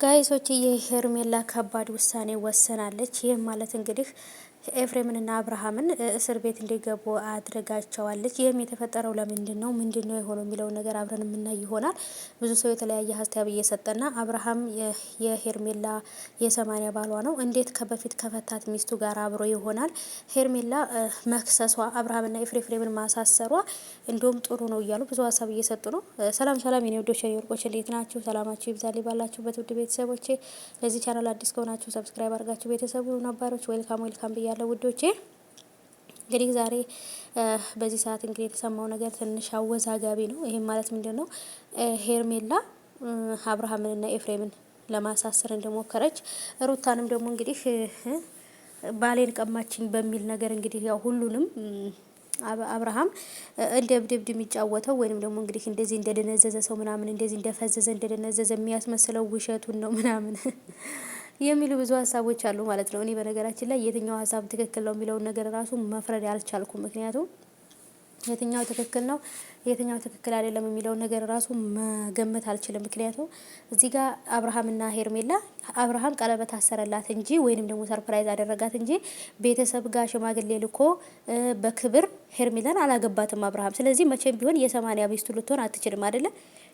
ጋይሶች የሄርሜላ ከባድ ውሳኔ ወሰናለች። ይህም ማለት እንግዲህ ኤፍሬምንና አብርሃምን እስር ቤት እንዲገቡ አድርጋቸዋለች። ይህም የተፈጠረው ለምንድን ነው የሆነው የሚለውን ነገር አብረን የምናይ ይሆናል። ብዙ ሰው የተለያየ ሀሳብ እየሰጠና አብርሃም የሄርሜላ የ80 ባሏ ነው፣ እንዴት ከበፊት ከፈታት ሚስቱ ጋር አብሮ ይሆናል? ሄርሜላ መክሰሷ አብርሃምና ኤፍሬምን ማሳሰሯ እንዲሁም ጥሩ ነው እያሉ ብዙ ሀሳብ እየሰጡ ነው። ሰላም ሰላም የኔ ወዶች የወርቆች እንዴት ናችሁ? ሰላማችሁ ይብዛልኝ ባላችሁበት ውድ ቤተሰቦቼ። ለዚህ ቻናል አዲስ ከሆናችሁ ሰብስክራይብ አድርጋችሁ ቤተሰቡ ነባሮች ዌልካም ብያለሁ ውዶቼ። እንግዲህ ዛሬ በዚህ ሰዓት እንግዲህ የተሰማው ነገር ትንሽ አወዛጋቢ ነው። ይሄም ማለት ምንድነው? ሄርሜላ አብርሃምንና ኤፍሬምን ለማሳሰር እንደሞከረች ሩታንም ደግሞ እንግዲህ ባሌን ቀማችኝ በሚል ነገር እንግዲህ ያው ሁሉንም አብርሃም እንደ እብድ የሚጫወተው ወይንም ደግሞ እንግዲህ እንደዚህ እንደደነዘዘ ሰው ምናምን እንደዚህ እንደፈዘዘ እንደደነዘዘ የሚያስመስለው ውሸቱን ነው ምናምን የሚሉ ብዙ ሀሳቦች አሉ ማለት ነው። እኔ በነገራችን ላይ የትኛው ሀሳብ ትክክል ነው የሚለውን ነገር ራሱ መፍረድ አልቻልኩም። ምክንያቱም የትኛው ትክክል ነው የትኛው ትክክል አይደለም የሚለውን ነገር ራሱ መገመት አልችልም። ምክንያቱም እዚህ ጋር አብርሃምና ሄርሜላ አብርሃም ቀለበት አሰረላት እንጂ ወይንም ደግሞ ሰርፕራይዝ አደረጋት እንጂ ቤተሰብ ጋር ሽማግሌ ልኮ በክብር ሄርሜላን አላገባትም አብርሃም። ስለዚህ መቼም ቢሆን የ80 ሚስቱ ልትሆን አትችልም አይደለ?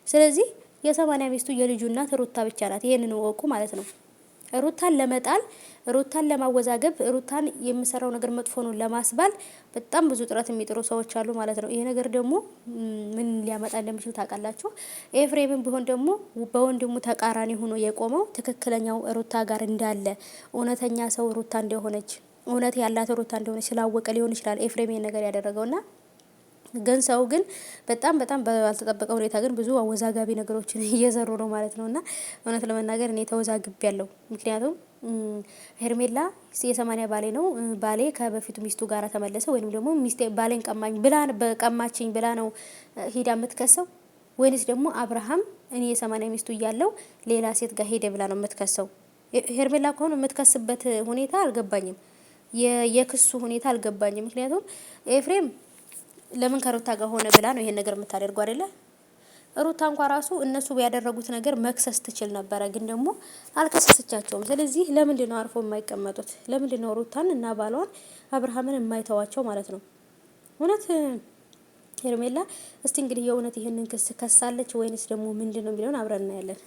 ስለዚህ የ80 ሚስቱ የልጁ እናት ሩታ ብቻ ናት። ይሄንን ወቁ ማለት ነው። ሩታን ለመጣል ሩታን ለማወዛገብ ሩታን የምሰራው ነገር መጥፎ ነው ለማስባል በጣም ብዙ ጥረት የሚጥሩ ሰዎች አሉ ማለት ነው። ይሄ ነገር ደግሞ ምን ሊያመጣ እንደሚችል ታውቃላችሁ? ኤፍሬምም ቢሆን ደግሞ በወንድሙ ተቃራኒ ሆኖ የቆመው ትክክለኛው ሩታ ጋር እንዳለ እውነተኛ ሰው ሩታ እንደሆነች እውነት ያላት ሩታ እንደሆነች ስላወቀ ሊሆን ይችላል ኤፍሬም ይሄን ነገር ያደረገውና ግን ሰው ግን በጣም ባልተጠበቀ ሁኔታ ግን ብዙ አወዛጋቢ ነገሮችን እየዘሩ ነው ማለት ነውና እውነት ለመናገር እኔ ተወዛግቤያለሁ። ምክንያቱም ሄርሜላ የ80 ባሌ ነው ባሌ ከበፊቱ ሚስቱ ጋር ተመለሰ ወይንም ደግሞ ሚስቴ ባሌን ቀማኝ ብላ በቀማችኝ ብላ ነው ሄዳ የምትከሰው ወይንስ ደግሞ አብርሃም እኔ የ80 ሚስቱ እያለው ሌላ ሴት ጋር ሄደ ብላ ነው የምትከሰው? ሄርሜላ ከሆነ የምትከስበት ሁኔታ አልገባኝም። የክሱ ሁኔታ አልገባኝም። ምክንያቱም ኤፍሬም ለምን ከሩታ ጋር ሆነ ብላ ነው ይሄን ነገር የምታደርገው አይደለ? ሩታ እንኳን ራሱ እነሱ ያደረጉት ነገር መክሰስ ትችል ነበረ፣ ግን ደግሞ አልከሰሰቻቸውም። ስለዚህ ለምንድን ነው አርፎ የማይቀመጡት? ለምንድን ነው ሩታን እና ባሏን አብርሃምን የማይተዋቸው ማለት ነው? እውነት ሄርሜላ እስቲ እንግዲህ የእውነት ይሄንን ክስ ከሳለች ወይንስ ደግሞ ምንድነው የሚለውን አብረን እናያለን።